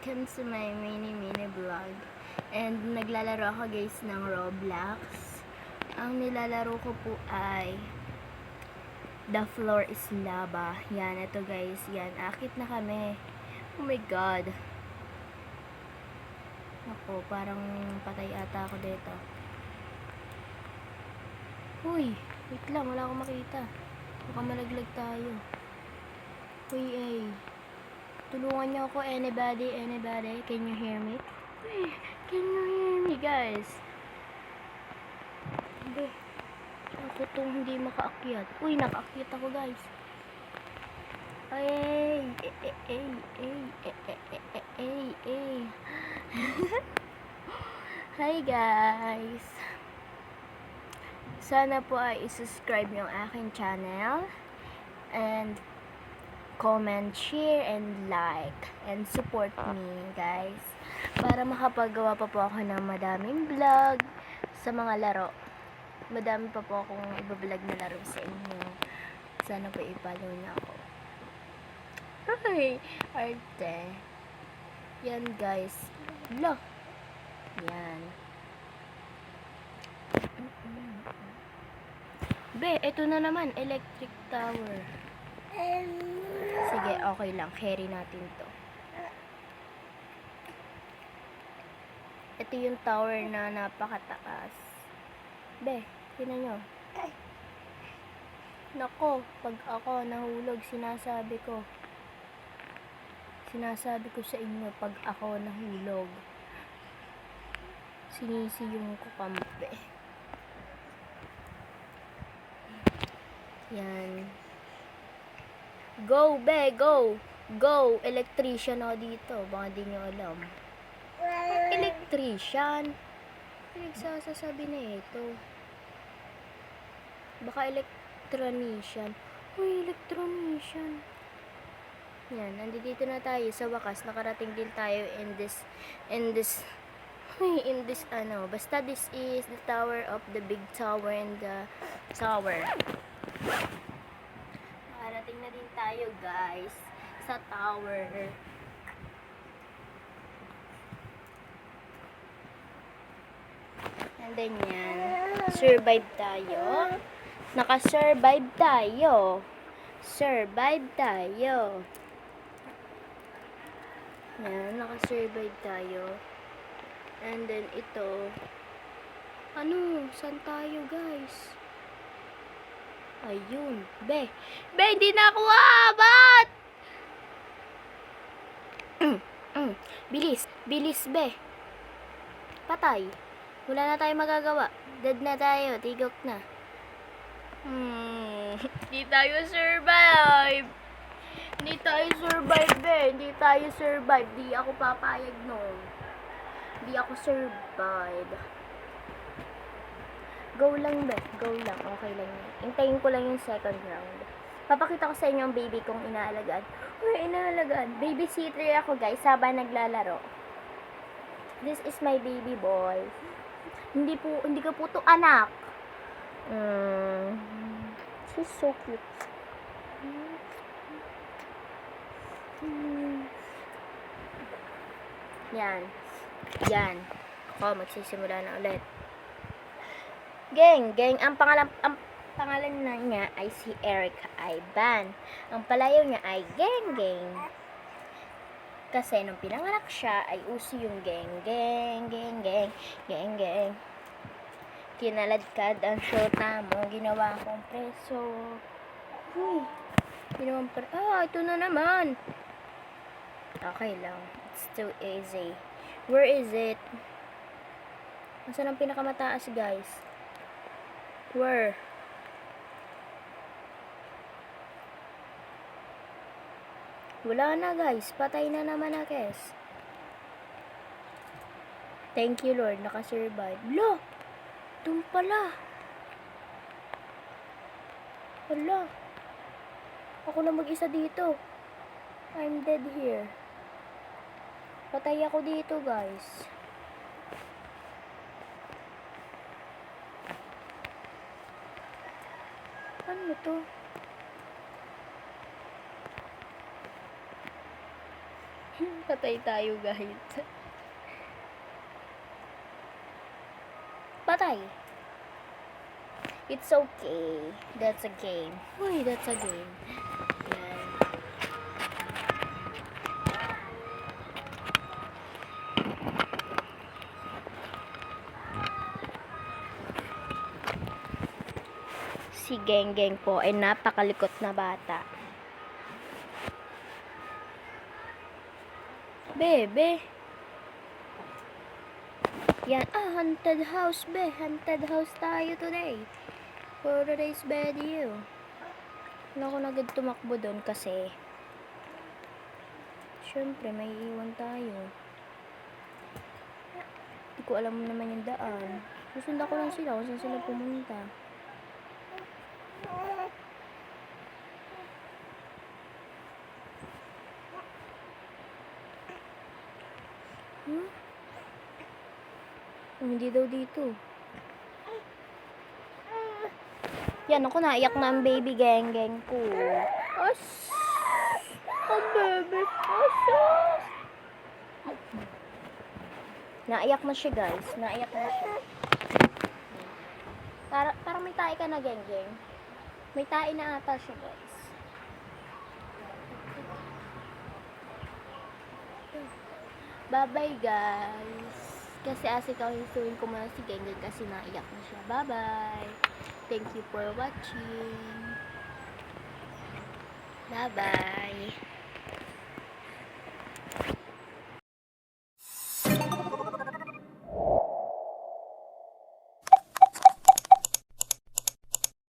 welcome to my mini vlog. And naglalaro ako guys ng Roblox. Ang nilalaro ko po ay The Floor is Lava. Yan, ito guys. Yan, akit na kami. Oh my god. Ako, parang patay ata ako dito. Uy, wait lang, wala akong makita. Baka malaglag tayo. Uy, ay. Tulungan niyo ako, anybody? Can you hear me? Can you hear me, guys? Hindi. Ako tong hindi makaakyat. Uy, nakaakyat ako, guys. Ay. Hi, guys. Sana po ay i-subscribe yung aking channel. And comment, share, and like, and support me, guys, para makapagawa pa po ako ng madaming vlog sa mga laro. Madami pa po akong ibablog na laro sa inyo. Sana po i-follow niyo ako. Ay, arte. Yan, guys. Lo. Yan. Be, eto na naman, electric tower. Sige, okay lang. Carry natin to. Ito yung tower na napakataas. Be, tinan nyo. Nako, pag ako nahulog, sinasabi ko sa inyo, pag ako nahulog, sinisiyong ko kampe. Yan. Go, be, go! Go! Electrician ako dito. Baka di nyo alam. Electrician? Pinagsasasabi na ito. Baka electronician. Uy, electronician. Yan, nandito na tayo. Sa wakas, nakarating din tayo in this, basta this is the tower of the big tower and the tower. Nakarating na din tayo, guys, sa tower. And then yan, survive tayo. Naka-survive tayo. Survive tayo. Yan, naka-survive tayo. And then ito, ano, saan tayo, guys? Ayun. Be, hindi na ako aabot! Bilis, be. Patay. Wala na tayo magagawa. Dead na tayo. Tigok na. Hindi tayo survive. Hindi tayo survive, be. Hindi tayo survive. Di ako papayag nun. Hindi ako survive. Go lang, be. Go lang. Okay lang yan. Hintayin ko lang yung second round. Papakita ko sa inyo ang baby kong inaalagaan. Uy, inaalagaan. Babysitter ako, guys, habang naglalaro. This is my baby boy. Hindi ko po to anak. She's so cute. Yan. Ako, magsisimula na ulit. Geng. Ang pangalan na niya ay si Eric Ivan. Ang palayaw niya ay Geng. Kasi nung pinanganak siya ay uso yung geng. Kinaladkad ang shota mo, ginawa kong preso. Uy, ginawang ito na naman. Okay lang. It's too easy. Where is it? Nasaan ang pinakamataas, guys? Where? Wala na, guys. Patay na naman na, guys. Thank you, Lord. Nakasurvive. Lo! Doon pala. Wala. Ako na mag-isa dito. I'm dead here. Patay ako dito, guys. Ano to? Patay tayo, guys. Patay. It's okay. That's a game. Uy, that's a game. Yan. Si Geng po ay napakalikot na bata. Bebe. Yan. Haunted house, be. Haunted house tayo today. For today's video. Wala ko na agad tumakbo doon kasi syempre may iwan tayo. Hindi ko alam naman yung daan. Susundan ko lang sila kung saan sila pumunta. Hindi daw dito. Yan, ako naiyak na ang baby Geng ko. As! Ang baby. As! Naiyak na siya, guys. Naiyak na siya. Parang may tae ka na, Geng. May tae na ata siya, guys. Bye-bye, guys. Kasi asikawin ko muna si Geng kasi naiyak na siya. Bye-bye. Thank you for watching. Bye-bye.